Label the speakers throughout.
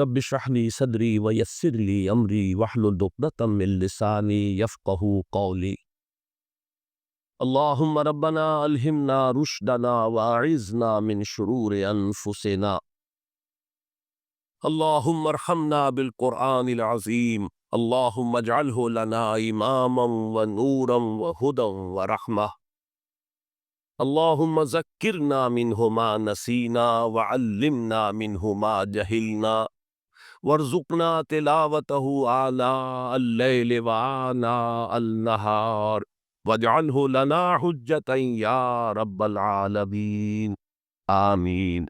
Speaker 1: رب اشرح لي صدري ويسر لي امري واحلل عقدة من لساني يفقهوا قولي. اللهم ربنا الهمنا رشدنا واعذنا من شرور انفسنا. اللهم ارحمنا بالقرآن العظيم. اللهم اجعله لنا اماما ونورا وهدى ورحمة. اللهم ذكرنا منه ما نسينا وعلمنا منه ما جهلنا وارزقنا تلاوته آناء الليل وآناء النهار واجعله لنا حجة یا رب العالمین آمین۔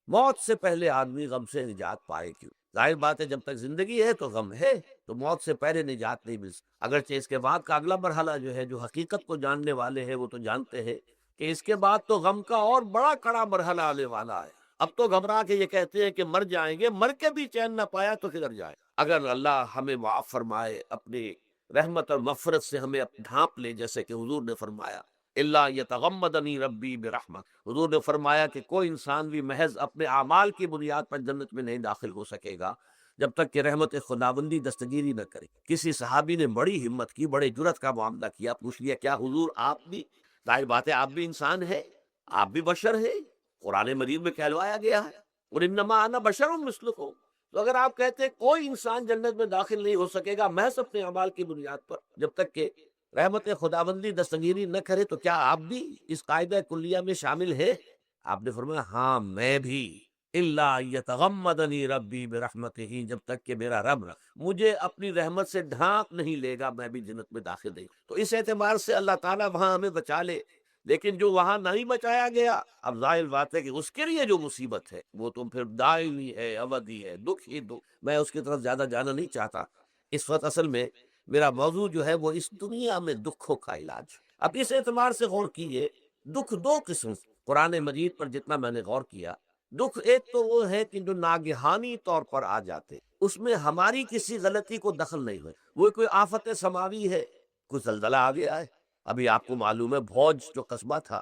Speaker 2: موت سے پہلے آدمی غم سے نجات پائے کیوں؟ ظاہر بات ہے جب تک زندگی ہے تو غم ہے، تو موت سے پہلے نجات نہیں مل سکتی۔ اگرچہ اس کے بعد کا اگلا مرحلہ جو ہے، جو حقیقت کو جاننے والے ہیں وہ تو جانتے ہیں کہ اس کے بعد تو غم کا اور بڑا کڑا مرحلہ آنے والا ہے۔ اب تو گھبرا کے یہ کہتے ہیں کہ مر جائیں گے، مر کے بھی چین نہ پایا تو کدھر جائے؟ اگر اللہ ہمیں معاف فرمائے، اپنی رحمت اور مغفرت سے ہمیں ڈھانپ لے، جیسے کہ حضور نے فرمایا اللہ یتغمدنی ربی برحمت، حضور نے فرمایا کہ کوئی انسان بھی محض اپنے اعمال کی بنیاد پر جنت میں نہیں داخل ہو سکے گا جب تک کہ رحمت خداوندی دستگیری نہ کرے۔ کسی صحابی نے بڑی ہمت کی، بڑے جرأت کا معاملہ کیا، پوچھ لیا کیا حضور آپ بھی؟ ظاہر بات ہے آپ بھی انسان ہے، آپ بھی بشر ہے، قرآن مجید میں کہلوایا گیا ہے اور انما انا بشر مثلکم۔ تو اگر آپ کہتے ہیں کوئی انسان جنت میں داخل نہیں ہو سکے گا محض اپنے اعمال کی بنیاد پر جب تک کہ رحمت خداوندی دستگیری نہ کرے، تو کیا آپ بھی اس قاعدہ کلیہ میں شامل ہے؟ آپ نے فرمایا ہاں میں بھی، اللہ یتغمدنی ربی برحمتہ، جب تک کہ میرا رب مجھے اپنی رحمت سے ڈھانپ نہیں لے گا میں بھی جنت میں داخل نہیں۔ تو اس اعتبار سے اللہ تعالیٰ وہاں ہمیں بچا لے، لیکن جو وہاں نہیں بچایا گیا، اب ظاہر بات ہے کہ اس کے لیے جو مصیبت ہے وہ تو پھر دائمی ہے، ابدی ہے، دکھ ہی دکھ۔ میں اس کی طرف زیادہ جانا نہیں چاہتا اس وقت۔ اصل میں میرا موضوع جو ہے وہ اس دنیا میں دکھوں کا علاج۔ اب اس اعتبار سے غور کیجئے، دکھ دو قسم، قرآن مجید پر جتنا میں نے غور کیا، دکھ ایک تو وہ ہے کہ جو ناگہانی طور پر آ جاتے، اس میں ہماری کسی غلطی کو دخل نہیں ہوئے، وہ کوئی آفت سماوی ہے، کوئی زلزلہ آ گیا ہے۔ ابھی آپ کو معلوم ہے بھوج جو قصبہ تھا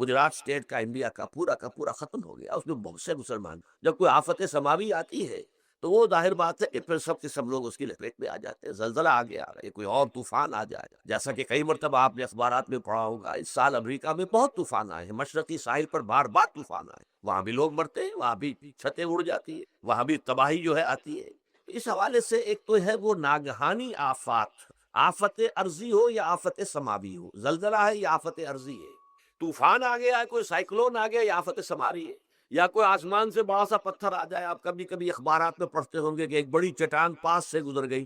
Speaker 2: گجرات اسٹیٹ کا، انڈیا کا پورا ختم ہو گیا، اس میں بہت سے مسلمان۔ جب کوئی آفت سماوی آتی ہے تو وہ ظاہر بات ہے کہ پھر سب کے سب لوگ اس کی لپیٹ میں آ جاتے ہیں۔ زلزلہ آ گیا ہے، کوئی اور طوفان آ جائے، جیسا کہ کئی مرتبہ آپ نے اخبارات میں پڑھا ہوگا، اس سال امریکہ میں بہت طوفان آئے ہیں، مشرقی ساحل پر بار بار طوفان آئے، وہاں بھی لوگ مرتے ہیں، وہاں بھی چھتیں اڑ جاتی ہیں، وہاں بھی تباہی جو ہے آتی ہے۔ اس حوالے سے ایک تو ہے وہ ناگہانی آفات، آفت ارضی ہو یا آفت سماوی ہو، زلزلہ ہے یا آفت ارضی ہے، طوفان آ گیا ہے، کوئی سائیکلون آ گیا یا آفت سماوی ہے، یا کوئی آسمان سے بڑا سا پتھر آ جائے۔ آپ کبھی کبھی اخبارات میں پڑھتے ہوں گے کہ ایک بڑی چٹان پاس سے گزر گئی،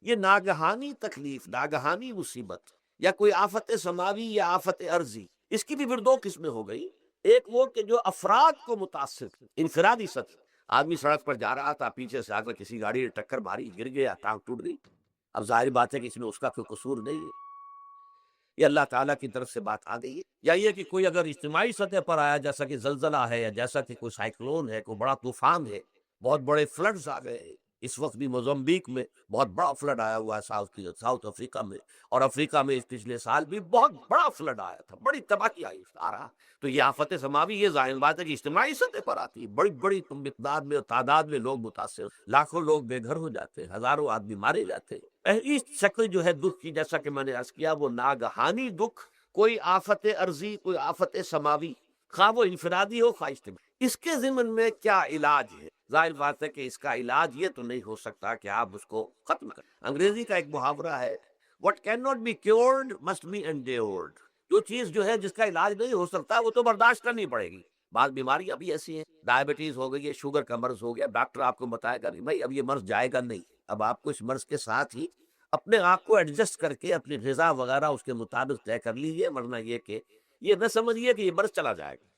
Speaker 2: یہ ناگہانی تکلیف، ناگہانی مصیبت، یا کوئی آفت سماوی یا آفت ارضی، اس کی بھی پھر دو قسمیں ہو گئی۔ ایک وہ کہ جو افراد کو متاثر، انفرادی سطح، آدمی سڑک پر جا رہا تھا، پیچھے سے آ کر کسی گاڑی نے ٹکر ماری، گر گیا، ٹانگ ٹوٹ گئی۔ اب ظاہر بات ہے کہ اس میں اس کا کوئی قصور نہیں ہے، یہ اللہ تعالیٰ کی طرف سے بات آ گئی ہے۔ یا یہ کہ کوئی اگر اجتماعی سطح پر آیا، جیسا کہ زلزلہ ہے، یا جیسا کہ کوئی سائیکلون ہے، کوئی بڑا طوفان ہے، بہت بڑے فلڈز آ گئے ہیں۔ اس وقت بھی موزمبیق میں بہت بڑا فلڈ آیا ہوا ہے، ساؤتھ افریقہ میں، اور افریقہ میں پچھلے سال بھی بہت بڑا فلڈ آیا تھا، بڑی تباہی آئی آ رہا۔ تو یہ آفت سماوی، یہ ظاہر بات ہے کہ اجتماعی سطح پر آتی ہے، بڑی بڑی مقدار میں اور تعداد میں لوگ متاثر، لاکھوں لوگ بے گھر ہو جاتے ہیں، ہزاروں آدمی مارے جاتے ہیں۔ پہلی شکل جو ہے دکھ کی، جیسا کہ میں نے عرض کیا، وہ ناگہانی دکھ، کوئی آفت ارضی، کوئی آفت سماوی، خواہ وہ انفرادی ہو خواہ اجتماعی۔ اس کے ضمن میں کیا علاج ہے؟ ظاہر بات ہے کہ اس کا علاج یہ تو نہیں ہو سکتا کہ آپ اس کو ختم کریں۔ انگریزی کا ایک محاورہ ہے، what cannot be cured must be endured۔ جو چیز جو ہے جس کا علاج نہیں ہو سکتا وہ تو برداشت کرنی پڑے گی۔ بعض بیماریاں بھی ایسی ہیں، ڈائبٹیز ہو گئی ہے، شوگر کا مرض ہو گیا، ڈاکٹر آپ کو بتائے گا نہیں بھائی اب یہ مرض جائے گا نہیں، اب آپ کو اس مرض کے ساتھ ہی اپنے آپ کو ایڈجسٹ کر کے اپنی غذا وغیرہ اس کے مطابق طے کر لیجیے، ورنہ یہ کہ یہ نہ سمجھیے کہ یہ مرض چلا جائے گا۔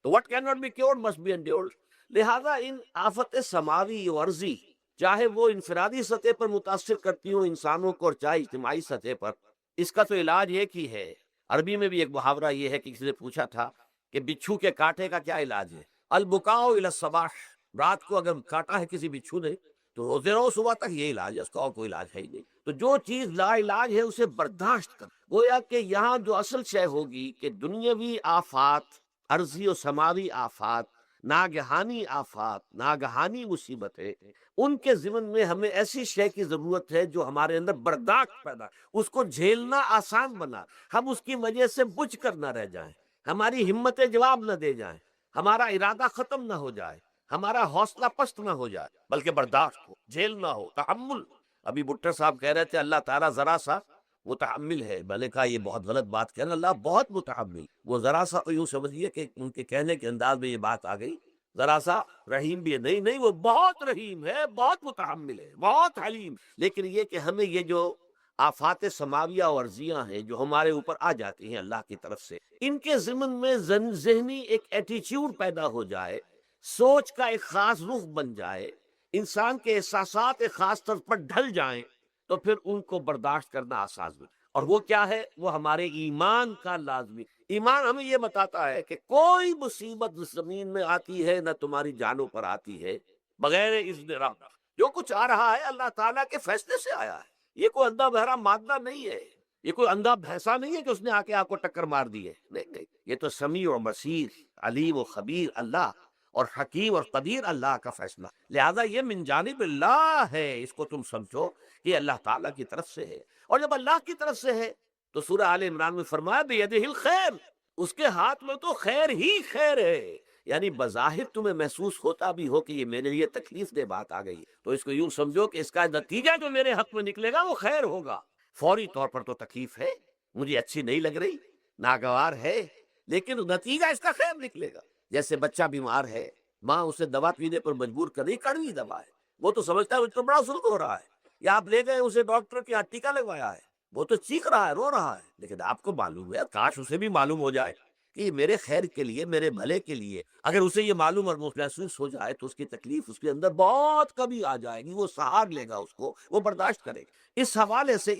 Speaker 2: تو what cannot be cured must be endured۔ لہذا ان آفت سماوی و عرضی، چاہے وہ انفرادی سطح پر متاثر کرتی ہوں انسانوں کو اور چاہے اجتماعی سطح پر، اس کا تو علاج ایک ہی ہے۔ عربی میں بھی ایک محاورہ یہ ہے کہ کسی نے پوچھا تھا کہ بچھو کے کاٹے کا کیا علاج ہے؟ البکاء الی الصباح، رات کو اگر کاٹا ہے کسی بچھو نے تو روزے رہو صبح تک، یہ علاج ہے اس کا، اور کوئی علاج ہے ہی نہیں۔ تو جو چیز لا علاج ہے اسے برداشت کر، گویا کہ یہاں جو اصل شے ہوگی کہ دنیاوی آفات، عرضی و سماوی آفات، ناگہانی آفات، ناگہانی مصیبتیں، ان کے ضمن میں ہمیں ایسی شے کی ضرورت ہے جو ہمارے اندر برداشت پیدا، اس کو جھیلنا آسان بنا، ہم اس کی وجہ سے بجھ کر نہ رہ جائیں، ہماری ہمتیں جواب نہ دے جائیں، ہمارا ارادہ ختم نہ ہو جائے، ہمارا حوصلہ پست نہ ہو جائے، بلکہ برداشت ہو، جھیلنا ہو، تحمل۔ ابھی بٹر صاحب کہہ رہے تھے اللہ تعالیٰ ذرا سا متحمل ہے، میں نے کہا یہ بہت غلط بات کہہ رہے ہیں، اللہ بہت متحمل، وہ ذرا سا یوں سمجھیے کہ ان کے کہنے کے انداز میں یہ بات آ گئی، ذرا سا رحیم بھی ہے، نہیں نہیں، وہ بہت رحیم ہے، بہت متحمل ہے، بہت حلیم۔ لیکن یہ کہ ہمیں یہ جو آفات سماویہ اور ارضیہ ہیں جو ہمارے اوپر آ جاتی ہیں اللہ کی طرف سے، ان کے ضمن میں ذہنی ایک ایٹیچیوڈ پیدا ہو جائے، سوچ کا ایک خاص رخ بن جائے، انسان کے احساسات ایک خاص طرز پر ڈھل جائیں، تو پھر ان کو برداشت کرنا آسان ہے۔ اور وہ کیا ہے؟ وہ ہمارے ایمان کا لازمی، ایمان ہمیں یہ بتاتا ہے کہ کوئی مصیبت اس زمین میں آتی ہے نہ تمہاری جانوں پر آتی ہے بغیر اذن رب، جو کچھ آ رہا ہے اللہ تعالیٰ کے فیصلے سے آیا ہے، یہ کوئی اندھا بہرا مادہ نہیں ہے، یہ کوئی اندھا بھینسا نہیں ہے کہ اس نے آ کے آپ کو ٹکر مار دی ہے، نہیں نہیں، یہ تو سمیع و بصیر، علیم و خبیر اللہ اور حکیم اور قدیر اللہ کا فیصلہ، لہذا یہ من جانب اللہ ہے، اس کو تم سمجھو کہ یہ اللہ تعالیٰ کی طرف سے ہے۔ اور جب اللہ کی طرف سے ہے تو سورہ آل عمران میں فرمایا بیدہ الخیر، اس کے ہاتھ میں تو خیر ہی خیر ہے، یعنی بظاہر تمہیں محسوس ہوتا بھی ہو کہ یہ میرے لیے تکلیف دہ بات آ گئی، تو اس کو یوں سمجھو کہ اس کا نتیجہ جو میرے حق میں نکلے گا وہ خیر ہوگا۔ فوری طور پر تو تکلیف ہے، مجھے اچھی نہیں لگ رہی، ناگوار ہے، لیکن نتیجہ اس کا خیر نکلے گا۔ جیسے بچہ بیمار ہے، ماں اسے دوا پینے پر مجبور کر رہی، کڑوی دوا ہے، وہ تو سمجھتا ہے مجھ کو بڑا سلک ہو رہا ہے، یا آپ لے گئے اسے ڈاکٹر کے یہاں ٹیکا لگوایا ہے، وہ تو چیخ رہا ہے، رو رہا ہے، لیکن آپ کو معلوم ہے، کاش اسے بھی معلوم ہو جائے کہ یہ میرے خیر کے لیے، میرے بھلے کے لیے، اگر اسے یہ معلوم اور محسوس ہو جائے تو اس کی تکلیف اس کے اندر بہت کمی آ جائے گی، وہ سہار لے گا، اس کو وہ برداشت کرے گا۔ اس حوالے سے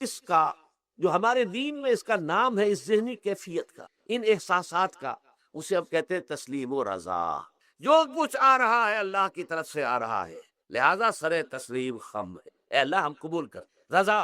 Speaker 2: اس کا جو ہمارے دین میں اس کا نام ہے، اس ذہنی کیفیت کا، ان احساسات کا، اسے ہم کہتے ہیں تسلیم و رضا۔ جو کچھ آ رہا ہے اللہ کی طرف سے آ رہا ہے، لہذا سر تسلیم خم ہے، اے اللہ ہم قبول کر، رضا،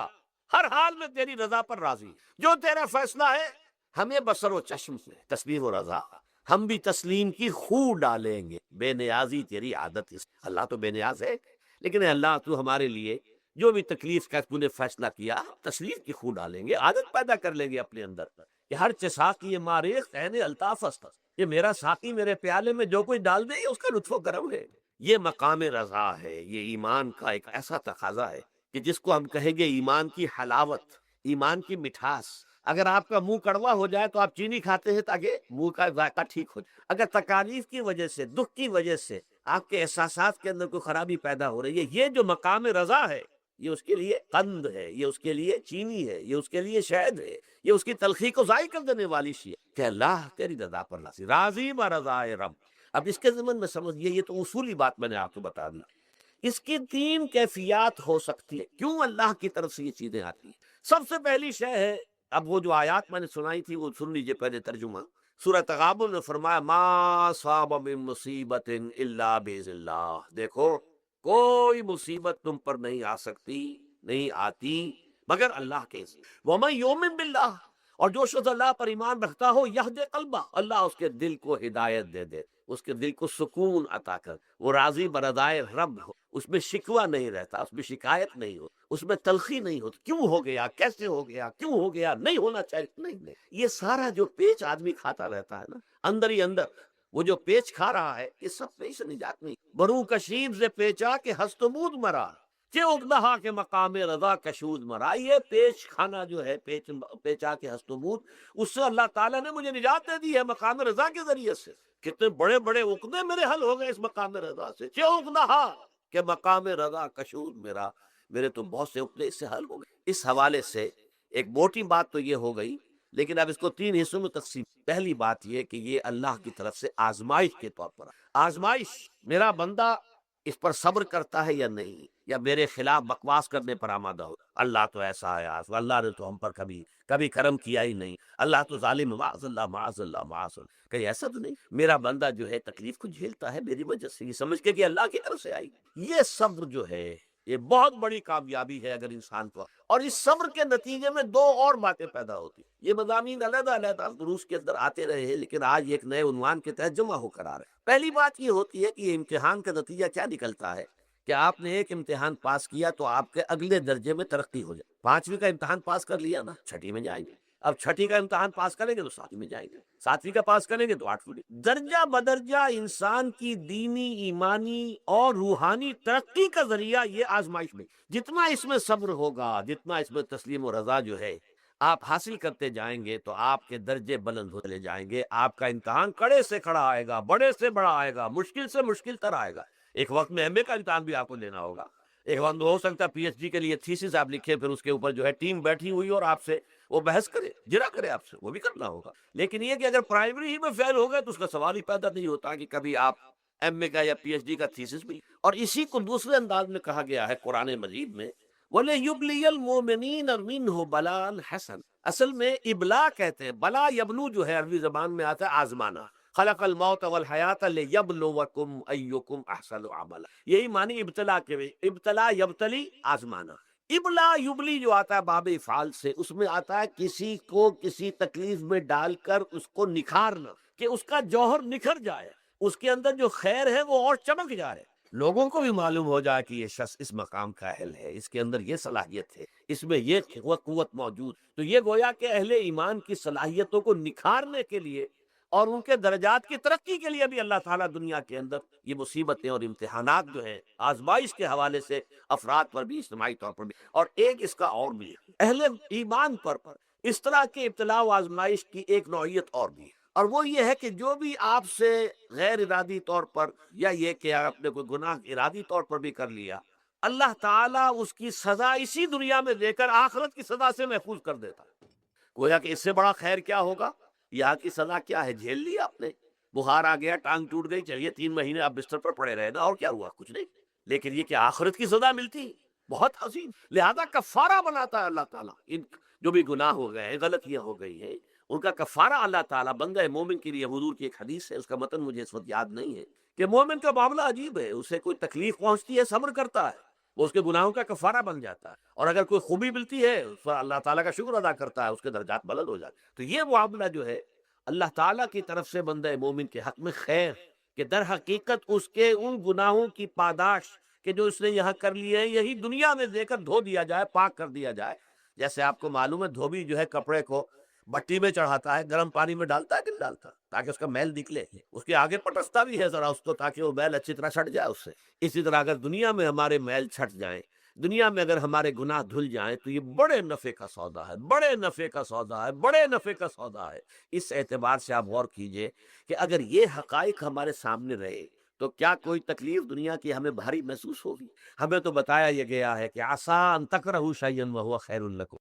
Speaker 2: ہر حال میں تیری رضا پر راضی، جو تیرا فیصلہ ہے ہمیں بصر و چشم سے تسلیم و رضا، ہم بھی تسلیم کی خو ڈالیں گے، بے نیازی تیری عادت ہے، اللہ تو بے نیاز ہے، لیکن اے اللہ تو ہمارے لیے جو بھی تکلیف کا تو نے فیصلہ کیا، تسلیم کی خو ڈالیں گے، عادت پیدا کر لیں گے اپنے اندر کہ ہر چساقی ماریخ عین الطاف است، یہ میرا ساقی میرے پیالے میں جو کوئی ڈال دے اس کا لطف و کرم ہے۔ یہ مقام رضا ہے، یہ ایمان کا ایک ایسا تقاضا ہے کہ جس کو ہم کہیں گے ایمان کی حلاوت، ایمان کی مٹھاس۔ اگر آپ کا منہ کڑوا ہو جائے تو آپ چینی کھاتے ہیں تاکہ منہ کا ذائقہ ٹھیک ہو جائے، اگر تکالیف کی وجہ سے، دکھ کی وجہ سے آپ کے احساسات کے اندر کوئی خرابی پیدا ہو رہی ہے، یہ جو مقام رضا ہے یہ اس کے لیے قند ہے، یہ اس کے لیے چینی ہے، یہ اس کے لیے شہد ہے، یہ اس کی تلخی کو ضائع کر دینے والی شیء ہے کہ اللہ تیری رضا پر راضی، راضی برضائے رب۔ اب اس کے ضمن میں سمجھئے، یہ تو اصولی بات میں نے آپ کو بتا دی، اس کی تین کیفیات ہو سکتی ہے، کیوں اللہ کی طرف سے یہ چیزیں آتی ہیں۔ سب سے پہلی شے ہے، اب وہ جو آیات میں نے سنائی تھی وہ سن لیجئے پہلے ترجمہ۔ سورہ تغابن میں فرمایا ما صاب من مصیبت الا باذن اللہ، دیکھو کوئی مصیبت تم پر نہیں آ سکتی، نہیں آتی مگر اللہ کے اذن۔ ومن یؤمن باللہ، اور جو شخص اللہ پر ایمان رکھتا ہو، یہد قلبہ، اللہ اس کے دل کو ہدایت دے دے، اس کے دل کو سکون عطا کر، وہ راضی برضائے رب ہو، اس میں شکوہ نہیں رہتا، اس میں شکایت نہیں ہو، اس میں تلخی نہیں ہوتی، کیوں ہو گیا، کیسے ہو گیا، کیوں ہو گیا، نہیں ہونا چاہیے، نہیں، یہ سارا جو پیچ آدمی کھاتا رہتا ہے نا اندر ہی اندر، وہ جو پیچ کھا رہا ہے، یہ سب پیچ سے نجات نہیں۔ برو کشید سے پیچا کہ ہستمود مرا، کہ اگدہا کے مقام رضا کشود مرا، یہ پیچ کھانا جو ہے، پیچا کے ہستمود، اس سے اللہ تعالیٰ نے مجھے نجات دے دی ہے مقام رضا کے ذریعے سے۔ کتنے بڑے بڑے عقدے میرے حل ہو گئے اس مقام رضا سے، کہ اگدہا کہ مقام رضا کشود میرا، میرے تو بہت سے عقدے اس سے حل ہو گئے۔ اس حوالے سے ایک موٹی بات تو یہ ہو گئی، لیکن اب اس کو تین حصوں میں تقسیم۔ پہلی بات یہ کہ یہ اللہ کی طرف سے آزمائش کے طور پر، آزمائش، میرا بندہ اس پر صبر کرتا ہے یا نہیں، یا میرے خلاف بکواس کرنے پر آمادہ ہو، اللہ تو ایسا ہے، اللہ نے تو ہم پر کبھی کبھی کرم کیا ہی نہیں، اللہ تو ظالم ہے، معاذ اللہ معاذ اللہ معاذ اللہ، کہیں ایسا تو نہیں، میرا بندہ جو ہے تکلیف کو جھیلتا ہے میری وجہ سے، یہ سمجھ کے کہ اللہ کی طرف سے آئی۔ یہ صبر جو ہے یہ بہت بڑی کامیابی ہے اگر انسان کو، اور اس صبر کے نتیجے میں دو اور باتیں پیدا ہوتی، یہ مضامین علیحدہ علیحدہ دروس کے اندر آتے رہے ہیں لیکن آج ایک نئے عنوان کے تحت جمع ہو کر آ رہے ہیں۔ پہلی بات یہ ہوتی ہے کہ یہ امتحان کا نتیجہ کیا نکلتا ہے کہ آپ نے ایک امتحان پاس کیا تو آپ کے اگلے درجے میں ترقی ہو جائے، 5ویں کا امتحان پاس کر لیا نا، 6ٹھی میں جائیں گے، اب 6ٹھی کا امتحان پاس کریں گے تو 7ویں میں جائیں گے، 7ویں کا پاس کریں گے تو 8ویں، درجہ بدرجہ انسان کی دینی ایمانی اور روحانی ترقی کا ذریعہ یہ آزمائش میں، جتنا اس میں صبر ہوگا، جتنا اس میں تسلیم و رضا جو ہے آپ حاصل کرتے جائیں گے تو آپ کے درجے بلند ہوتے جائیں گے، آپ کا امتحان کڑے سے کھڑا آئے گا، بڑے سے بڑا آئے گا، مشکل سے مشکل تر آئے گا۔ ایک وقت میں ایم اے کا امتحان بھی آپ کو دینا ہوگا، ایک وقت میں ہو سکتا ہے پی ایچ ڈی کے لیے تھیسس آپ لکھیں، پھر اس کے اوپر جو ہے ٹیم بیٹھی ہوئی اور آپ سے وہ بحث کرے، جرا کرے آپ سے، وہ بھی کرنا ہوگا۔ لیکن یہ کہ اگر پرائمری ہی میں فیل ہو گئے تو اس کا سوال ہی پیدا نہیں ہوتا کہ کبھی آپ ایم اے کا یا پی ایچ ڈی کا تھیسس بھی، اور اسی کو دوسرے انداز میں کہا گیا ہے قرآن مجید میں، وَلَيُبْلِيَ الْمُؤْمِنِينَ مِنْهُ بَلَاءً حَسَنًا، اصل میں ابلا کہتے ہیں، بلا یبلو جو ہے عربی زبان میں آتا ہے آزمانا، خلق الموت والحیات لیبلوکم ایکم احسن عملا، یہی معنی ابتلا کے، ابتلا یبتلی آزمانا، ابلا یبلی جو آتا ہے باب افعال سے، اس میں آتا ہے کسی کو کسی تکلیف میں ڈال کر اس کو نکھارنا، کہ اس کا جوہر نکھر جائے، اس کے اندر جو خیر ہے وہ اور چمک جائے، لوگوں کو بھی معلوم ہو جائے کہ یہ شخص اس مقام کا اہل ہے، اس کے اندر یہ صلاحیت ہے، اس میں یہ قوت موجود، تو یہ گویا کہ اہل ایمان کی صلاحیتوں کو نکھارنے کے لیے اور ان کے درجات کی ترقی کے لیے بھی اللہ تعالیٰ دنیا کے اندر یہ مصیبتیں اور امتحانات جو ہیں آزمائش کے حوالے سے افراد پر بھی، اجتماعی طور پر بھی، اور ایک اس کا اور بھی ہے اہل ایمان پر اس طرح کے ابتلاء و آزمائش کی ایک نوعیت اور بھی ہے، اور وہ یہ ہے کہ جو بھی آپ سے غیر ارادی طور پر یا یہ کہ آپ نے کوئی گناہ ارادی طور پر بھی کر لیا، اللہ تعالیٰ اس کی سزا اسی دنیا میں دے کر آخرت کی سزا سے محفوظ کر دیتا ہے۔ گویا کہ اس سے بڑا خیر کیا ہوگا؟ یہاں کی سزا کیا ہے؟ جھیل لی آپ نے، بخار آ گیا، ٹانگ ٹوٹ گئی، چلیے 3 مہینے آپ بستر پر پڑے رہے نا، اور کیا ہوا؟ کچھ نہیں، لیکن یہ کہ آخرت کی سزا ملتی، بہت عظیم، لہذا کفارہ بناتا ہے اللہ تعالیٰ، ان جو بھی گناہ ہو گئے ہیں، غلطیاں ہو گئی ہیں، ان کا کفارہ اللہ تعالیٰ بندہ مومن کے لیے، حضور کی ایک حدیث ہے، اس کا متن مجھے اس وقت یاد نہیں ہے، کہ مومن کا معاملہ عجیب ہے، اسے کوئی تکلیف پہنچتی ہے صبر کرتا ہے، وہ اس کے گناہوں کا کفارہ بن جاتا ہے، اور اگر کوئی خوبی ملتی ہے اس پر اللہ تعالیٰ کا شکر ادا کرتا ہے، اس کے درجات بلند ہو جاتے ہیں۔ تو یہ معاملہ جو ہے اللہ تعالیٰ کی طرف سے بندہ مومن کے حق میں خیر، کہ در حقیقت اس کے ان گناہوں کی پاداش کہ جو اس نے یہاں کر لیے ہیں، یہی دنیا میں دے کر دھو دیا جائے، پاک کر دیا جائے۔ جیسے آپ کو معلوم ہے دھوبی جو ہے کپڑے کو بٹی میں چڑھاتا ہے، گرم پانی میں ڈالتا ہے کہ نہیں ڈالتا، تاکہ اس کا میل نکلے، اس کے آگے پٹستا بھی ہے ذرا اس کو، تاکہ وہ میل اچھی طرح چھٹ جائے اس سے۔ اسی طرح اگر دنیا میں ہمارے میل چھٹ جائیں، دنیا میں اگر ہمارے گناہ دھل جائیں، تو یہ بڑے نفع کا سودا ہے، بڑے نفع کا سودا ہے، بڑے نفع کا سودا ہے۔ اس اعتبار سے آپ غور کیجئے کہ اگر یہ حقائق ہمارے سامنے رہے تو کیا کوئی تکلیف دنیا کی ہمیں بھاری محسوس ہوگی؟ ہمیں تو بتایا یہ گیا ہے کہ عسیٰ ان تکرہوا شیئا وہو خیر لکم،